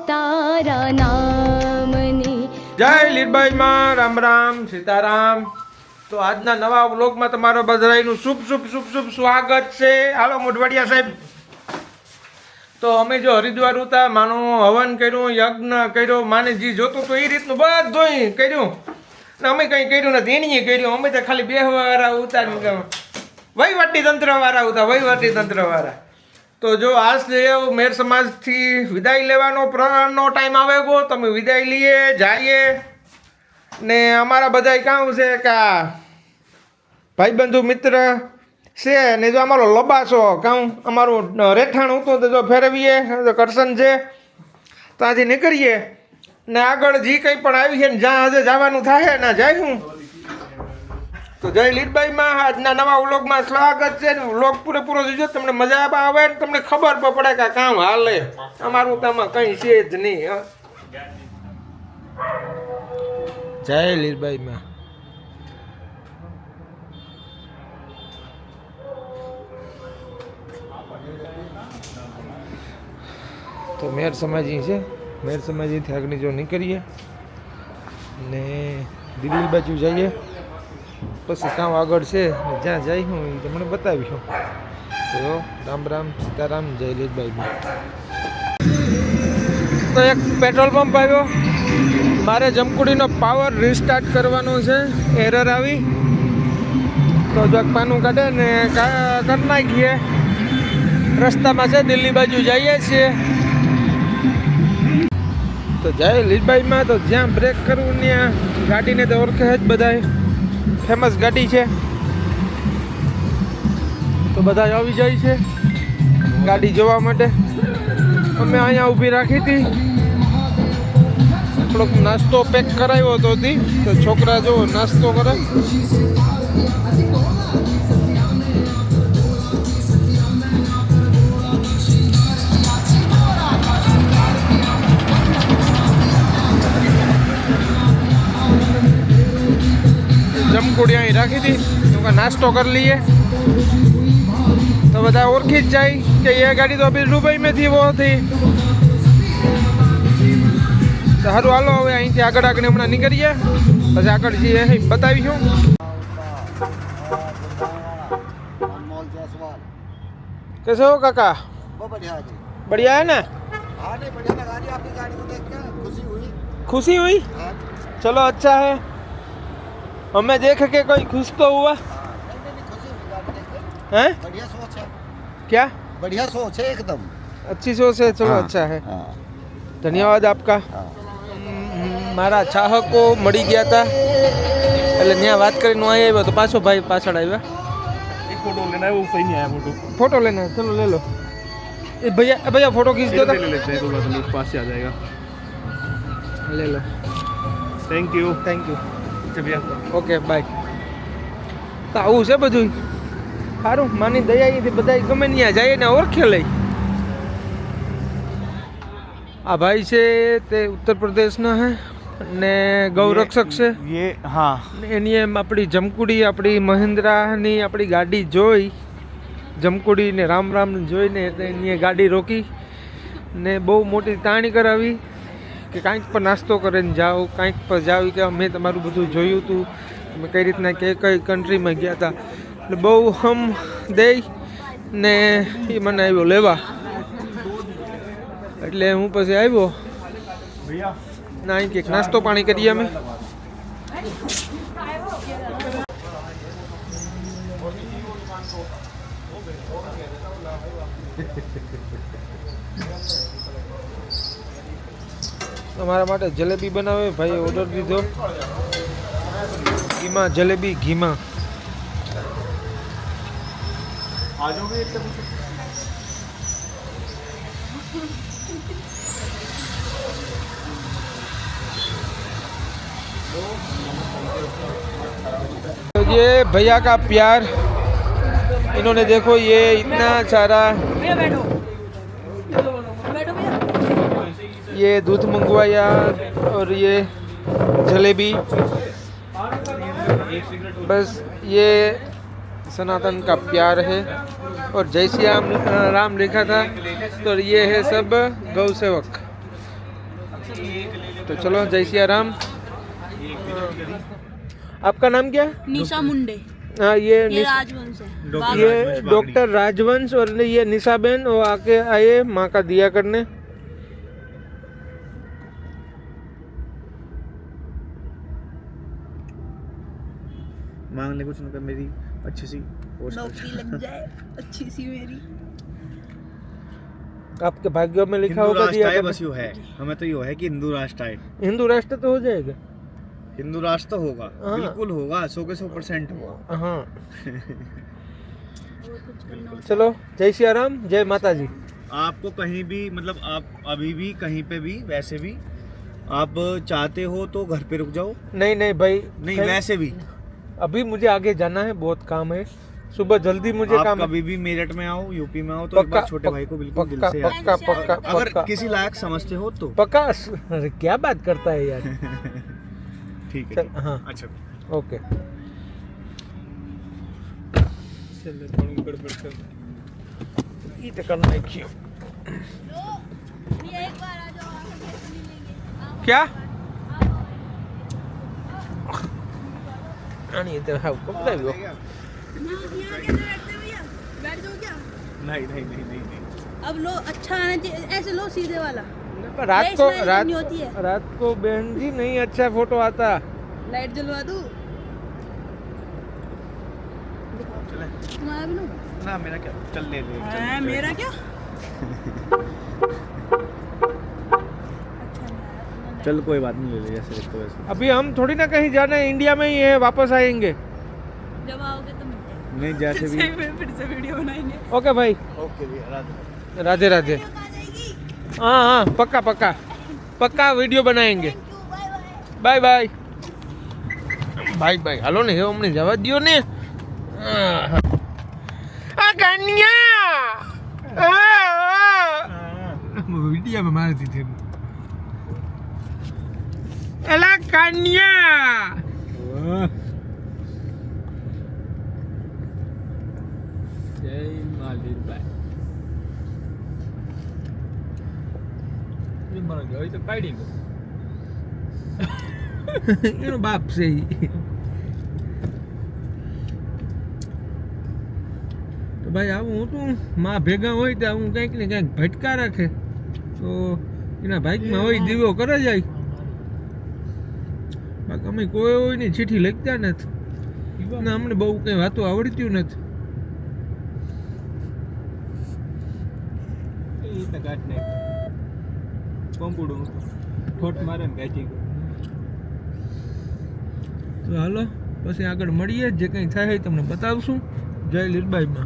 तारा नामनी। जय લીરબાઈ માં રામ રામ સીતારામ। તો આજના નવા વ્લોગમાં તમારો બધાનું શુભ શુભ શુભ શુભ સ્વાગત છે। હાલો મોઢવાડિયા સાહેબ। તો અમે જો હરિદ્વાર ઉતા માનું હવન કર્યું, યજ્ઞ કર્યો, માને જે જોતું તો એ રીતનું બધું કર્યું ને અમે કંઈ કર્યું નથી, એણીએ કર્યું। અમે તો ખાલી બેહવાવાળા ઉતા, વહીવટી તંત્રવાળા ઉતા, વહીવટી તંત્રવાળા। તો જો આજ મેર સમાજથી વિદાય લેવાનો ટાઈમ આવે ગયો, તમે વિદાય લઈએ જઈએ ને અમારા બધા કામ છે કે ભાઈબંધુ મિત્ર છે ને જો અમારો લબાસો કામ અમારું રહેઠાણ હતું તો જો ફેરવીએ તો કરશન છે ત્યાંથી નીકળીએ ને આગળ જે કંઈ પણ આવી છે ને જ્યાં આજે જવાનું થાય ને જાય હું તો જય લીરબાઈમાં આજના નવા વ્લોગમાં સ્વાગત છે ને વ્લોગ પૂરેપૂરો જોજો, તમને મજા આવે ને તમને ખબર પડે કે કામ હાલે, અમારું કામમાં કંઈ છે જ નહીં। જય લીરબાઈમાં। તો મેર સમાજી છે, મેર સમાજીથી આગળ જો નીકળીએ ને દિલ્હી બાજુ જઈએ, પછી કામ આગળ છે જ્યાં જઈ હું એ તમને બતાવીશું। તો રામ રામ સીતારામ, જય લીરબાઈમાં। તો એક પેટ્રોલ પંપ આવ્યો, મારે જમકુડીનો પાવર રિસ્ટાર્ટ કરવાનો છે, એરર આવી તો જો પાનું કાઢે ને કરી નાખીએ। રસ્તામાં છે દિલ્હી બાજુ જઈએ છીએ। તો જય લીરબાઈમાં। તો જ્યાં બ્રેક કરવું ત્યાં ગાડીને તો ઓળખે જ બધાય, ફેમસ ગાડી છે તો બધા આવી જાય છે ગાડી જોવા માટે। અમે અહીંયા ઊભી રાખી હતી, થોડોક નાસ્તો પેક કરાવ્યો હતો તો છોકરા જો નાસ્તો કરે। જમકુડી અહીં રાખી હતી તો નાસ્તો કરી લઈએ તો બધા ઓળખી જ જાય કે એ ગાડી તો અભી દુબઈમાંથી वो थी। તો સારું હાલો હવે અહીંથી આગળ હમણાં નીકળીએ, પછી આગળ જઈએ બતાવીશું। कैसे हो काका? बढ़िया जी। बढ़िया है ना? हाँ नहीं बढ़िया लगा रही आपकी गाड़ी को देख के खुशी हुई। खुशी हुई? हाँ। चलो अच्छा है, हमें देख के कोई खुश तो हुआ। नहीं खुशी हुई गाड़ी देख के। हैं? बढ़िया सोच है। क्या बढ़िया सोच है एकदम। अच्छी सोच है, चलो अच्छा है, धन्यवाद आपका। મારા ચાહકો મળી ગયા હતા એટલે ત્યાં વાત કરીને અહીં આવ્યો તો પાછો ભાઈ પાછળ આવ્યા, एक फोटो लेना है, वो सही नहीं आया फोटो। फोटो लेना है, चलो ले लो। ए भैया फोटो खींच दो, ले लेते हैं, तो बाद में पास से आ जाएगा। ले लो। Thank you. Thank you. भैया ઓકે બાય। તો આવું છે બધું સારું, માની દયાથી બધા ગમે ત્યાં જાય ને ઓળખે લઈ। આ ભાઈ છે તે ઉત્તર પ્રદેશના હે ને ગૌરક્ષક છે ये हाँ એની એમ આપણી જમકુડી, આપણી મહિન્દ્રાની આપણી ગાડી જોઈ, જમકુડી ને રામ રામ જોઈને એની ગાડી રોકી ને બહુ મોટી તાણી કરાવી કે કાંઈક પર નાસ્તો કરીને જાઓ, કાંઈક પર જાઓ કે મેં તમારું બધું જોયું હતું, તમે કઈ રીતના કઈ કન્ટ્રીમાં ગયા હતા, એટલે બહુ હમ દઈ ને એ મને આવ્યો લેવા, એટલે હું પછી આવ્યો ના અહીં કંઈક નાસ્તો પાણી કરીએ અમે। તમારા માટે જલેબી બનાવે ભાઈએ ઓર્ડર દીધો, ઘીમાં જલેબી, ઘીમાં। तो ये भैया का प्यार, इन्होंने देखो ये इतना सारा ये दूध मंगवाया और ये जलेबी, बस ये सनातन का प्यार है। और जय श्री राम लिखा था, तो ये है सब गौ सेवक। तो चलो जय सिया राम। आपका नाम क्या है? निशा मुंडे। हाँ ये राजवंश है। ये डॉक्टर राजवंश और ये निशाबेन वो आके आए माँ का दिया करने। मांग ले कुछ उनका, मेरी अच्छी सी पोस्ट नौकरी लग जाए अच्छी सी मेरी। आपके भाग्यों में लिखा हिंदू होगा राष्ट्र दिया है, करने। बस यूँ है, हमें तो यूँ है कि हिंदू राष्ट्र है। हिंदू राष्ट्र तो हो जाएगा। हिंदू राष्ट्र तो होगा, हाँ। बिल्कुल होगा, 100 के 100% होगा। हाँ चलो जय सिया राम, जय माता जी। आपको कहीं भी मतलब आप अभी भी कहीं पे भी वैसे भी आप चाहते हो तो घर पे रुक जाओ। नहीं नहीं भाई, नहीं वैसे भी अभी मुझे आगे जाना है, बहुत काम है, सुबह जल्दी मुझे आप काम है। कभी भी मेरठ में आओ, यूपी में आओ तो एक बार छोटे भाई को बिल्कुल दिल से याद पक्का करो। पक्का अगर पक्का किसी लायक समझते हो तो पक्का। अरे क्या बात करता है यार। ठीक है। चल, हाँ अच्छा ओके। चलो थोड़ी गड़बड़ कर ये तो करना है क्यों? क्या आनी इधर है कपड़ा भी हो। बैठ जाओ क्या? नहीं नहीं नहीं नहीं नहीं अब लो अच्छा आना चाहिए, ऐसे लो सीधे वाला। रात को स्माइल रात नहीं होती है। रात को बहन जी नहीं अच्छा फोटो आता। लाइट जलवा दूं? चले तुम्हारा भी लो। ना मेरा क्या, चल ले ले चल, हाँ, चल। मेरा क्या? चल कोई बात नहीं, ले ले जैसे तो वैसे। अभी हम थोड़ी ना कहीं जाना है, इंडिया में ही है, वापस आएंगे। जब आओगे तो मिलते हैं। नहीं जैसे भी फिर से वीडियो बनाएंगे। ओके भाई, ओके भैया, राधे। राधे राधे। हाँ हाँ पक्का पक्का पक्का वीडियो बनाएंगे। Bye bye bye bye. હાલો ને હવે અમને જવા દ્યો ને। આ કન્યા વિડિયોમાં મારી દીધી એલા કન્યા। જય માલિકભાઈ। મને જોઈ તો કાઢી ગયો। એનો બાપ છે ઈ। તો ભાઈ આવું હું તું માં ભેગા હોય તો હું કંઈક ને કંઈક ભટકા રાખે તો એના બાઇકમાં હોય દીવો કરે જાય। બાકી અમે કોઈ હોય ને ચીઠી લખતા નથી ને અમને બહુ કંઈ વાતો આવડતું નથી। એ તો કાઢ નાખ પંપુડું ઠોટ મારે ને કાઢી ગયો। તો હાલો પછી આગળ મળીએ, જે કંઈ થાય તમને બતાવશું। જય લીલબાઈમાં।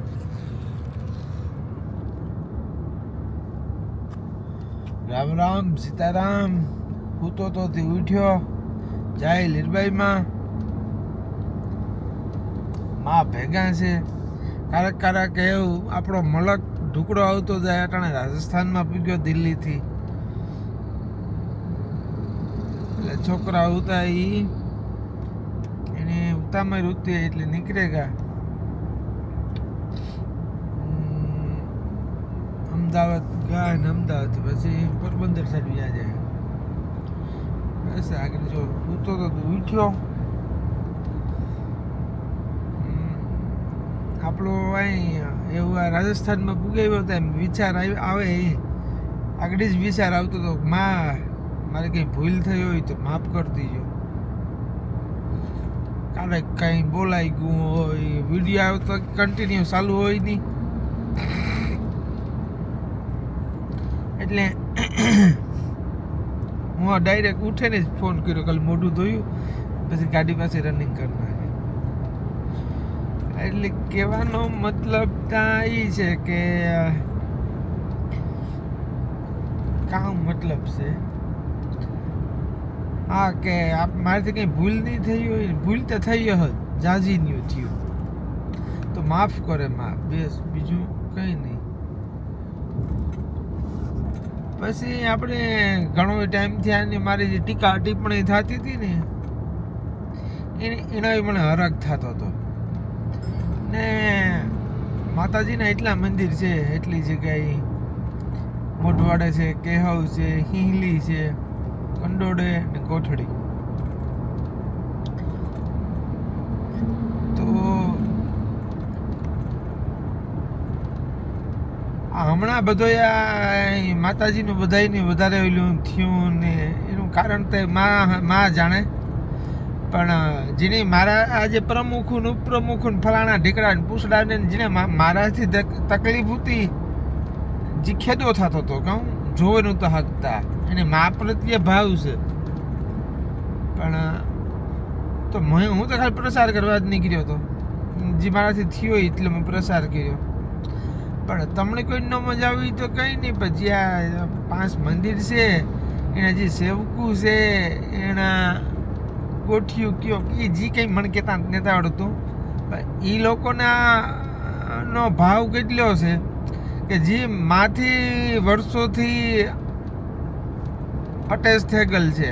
રામ રામ સીતારામ। હું તો ઉઠ્યો, જય લીલબાઈમાં। માં ભેગા છે કારક કારક એવું આપણો મલક ઢુકડો આવતો જાય। અટાણે રાજસ્થાનમાં પૂગ્યો દિલ્હીથી, એટલે છોકરા ઉતા ઈ એને ઉતામાં ઉતી એટલે નીકળેગા અમદાવાદ ગયા ને અમદાવાદ પછી પોરબંદર સાઈડ વ્યા જાય। બસ આગળ જો ઉતો તો ઉઠ્યો આપણો અહીં એવું આ રાજસ્થાનમાં પુગાવ્યો તો એમ વિચાર આવે આગળ જ વિચાર આવતો હતો માં મારે કંઈ ભૂલ થઈ હોય તો માફ કરી દીજો। ક્યારેક કંઈ બોલાઈ ગયું હોય, વિડીયો આવ્યો તો કન્ટિન્યુ ચાલુ હોય નહીં એટલે હું ડાયરેક્ટ ઉઠીને જ ફોન કર્યો, કાલે મોઢું ધોયું પછી ગાડી પાસે રનિંગ કરી નાખી। એટલે કહેવાનો મતલબ ત્યાં એ છે કે કામ મતલબ છે હા કે મારાથી કંઈ ભૂલ નહીં થઈ હોય, ભૂલ તો થઈ હોત જાજી નહીં થયું તો માફ કરે માં, બેસ બીજું કંઈ નહીં। પછી આપણે ઘણો ટાઈમ થયા ને મારી જે ટીકા ટિપ્પણી થતી હતી ને એના મને હરખ થતો હતો ને માતાજીના એટલા મંદિર છે, એટલી જગ્યાએ મોઢવાડે છે, કેહવ છે, હિંગલી છે, કંડોડે ને કોઠડી. તો હમણાં બધો માતાજીનું બધાયની વધારે ઓલું થયું ને એનું કારણ તો માં જાણે. પણ જેને મારા આજે પ્રમુખ ને ઉપપ્રમુખ ને ફલાણા ઢીકડા ને પૂછડા ને જેને મારાથી તકલીફ હતી, જે ખેદો થતો હતો કહું જોવે નહોતો હકતા, એને મા પ્રત્યે ભાવ છે. પણ તો હું તો ખાલી પ્રસાર કરવા જ નીકળ્યો હતો, જે મારાથી થયો એટલે મેં પ્રસાર કર્યો. પણ તમને કોઈ ન મજા આવી તો કંઈ નહીં, પછી આ 5 મંદિર છે એના જે સેવકું છે એના ગોઠિયું કયો એ જે કંઈ મને કહેતા નથી આવડતું, એ લોકોના નો ભાવ કેટલો છે કે જે માથી વર્ષોથી અટેચ થઈ ગયેલ છે,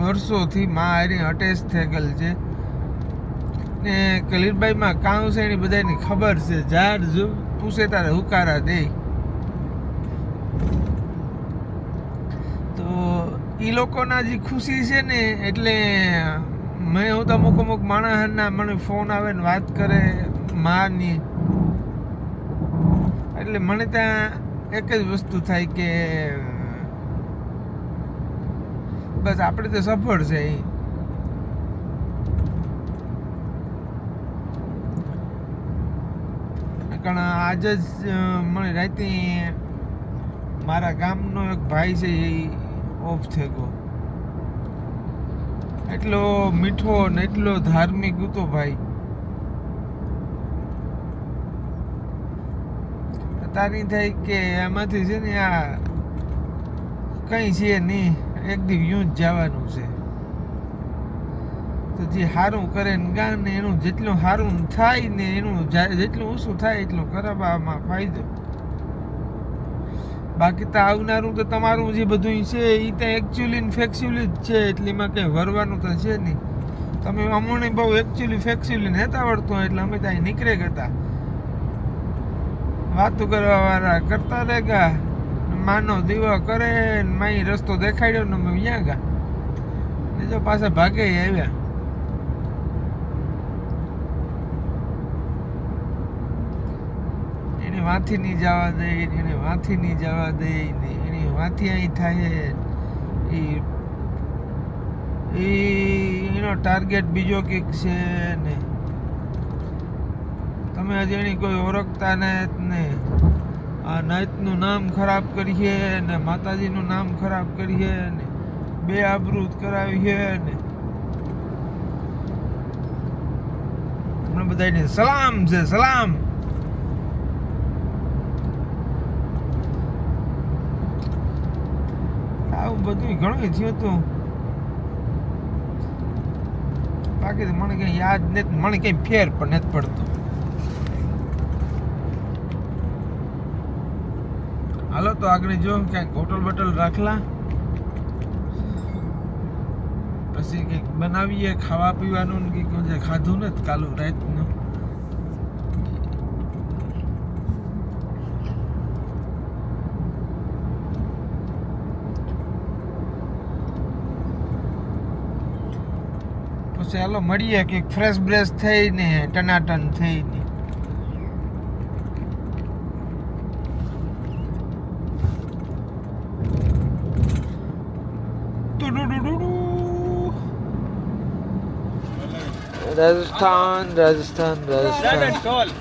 વર્ષોથી માં હારી અટેચ થઈ ગયેલ છે. ને કલીરબાઈમાં કાં છે એની બધાની ખબર છે, જાર જો પૂછે તારે હુકારા દે. તો એ લોકોના જે ખુશી છે ને એટલે મેં હું તો અમુક માણસના મને ફોન આવે ને વાત કરે માની, એટલે મને ત્યાં એક જ વસ્તુ થાય કે બસ આપણે તો સફળ છે. કારણ આજે જ મને રાતે મારા ગામનો એક ભાઈ છે એ ઓફ થઈ ગયો. એટલો મીઠો ને એટલો ધાર્મિક હતો ભાઈ. તારી થાય કે એમાંથી છે ને આ કંઈ છે નહીં, એક દિવસ યું જ જવાનું છે. તો જે સારું કરે ને ગાને એનું જેટલું સારું થાય ને એનું જેટલું ઓછું થાય એટલું ખરાબમાં ફાયદો. બાકી તો આવનારું તો તમારું જે બધું છે એ તો એકચ્યુઅલી ફેક્ચ્યુઅલી જ છે, એટલે એમાં કંઈ વરવાનું તો છે નહીં. તમે અમને બહુ એકચ્યુઅલી ફેક્ચ્યુઅલી નહોતા આવડતું એટલે અમે ત્યાં નીકળે ગયા, વાતો કરવા વાળા કરતા રહેગા, માનો દીવો કરે ને માઈ રસ્તો દેખાડ્યો ને અમે અહીંયા ગયા ને જો પાછા ભાગે આવ્યા. વાથી નહીં જવા દે, એને વાથી નહીં જવા દે, એની વાથી અહીં થાય એનો ટાર્ગેટ બીજો કંઈક છે ને તમે હજી એની કોઈ ઓળખતા ને આ નાતનું નામ ખરાબ કરીએ ને માતાજીનું નામ ખરાબ કરીએ ને બે આબરૂ કરાવીએ ને. હમણાં બધાને સલામ છે, સલામ. આવું બધું ઘણું થયું હતું, બાકી મને કઈ યાદ નથી, મને કઈ ફેર પણ નથી પડતો. હાલો તો આગળ જો ક્યાંક હોટલ બટલ રાખલા, પછી કંઈક બનાવીએ ખાવા પીવાનું ને કંઈક ખાધું ને કાલું રાતનું. પછી હાલો મળીએ કંઈક ફ્રેશ બ્રેશ થઈને ટનાટન થઈને. राजस्थान राजस्थान राजस्थान.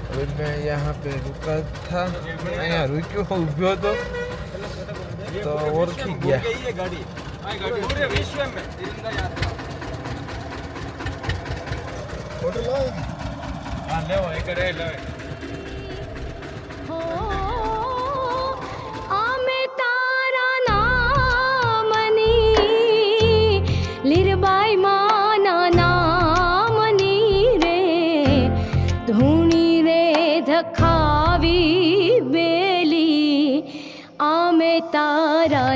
अभी मैं यहाँ पे रुका था, यहाँ रुक्यो उभ्यो तो ओळखी ગયા. पूरे विश्व में तिरंगा यात्रा फोटो लो, हां लेવો એક રે લે. हो आमे तारा नामनी લીરબાઈ માના નામની રે ધૂણી રે ધખાવી બેલી આમે તારા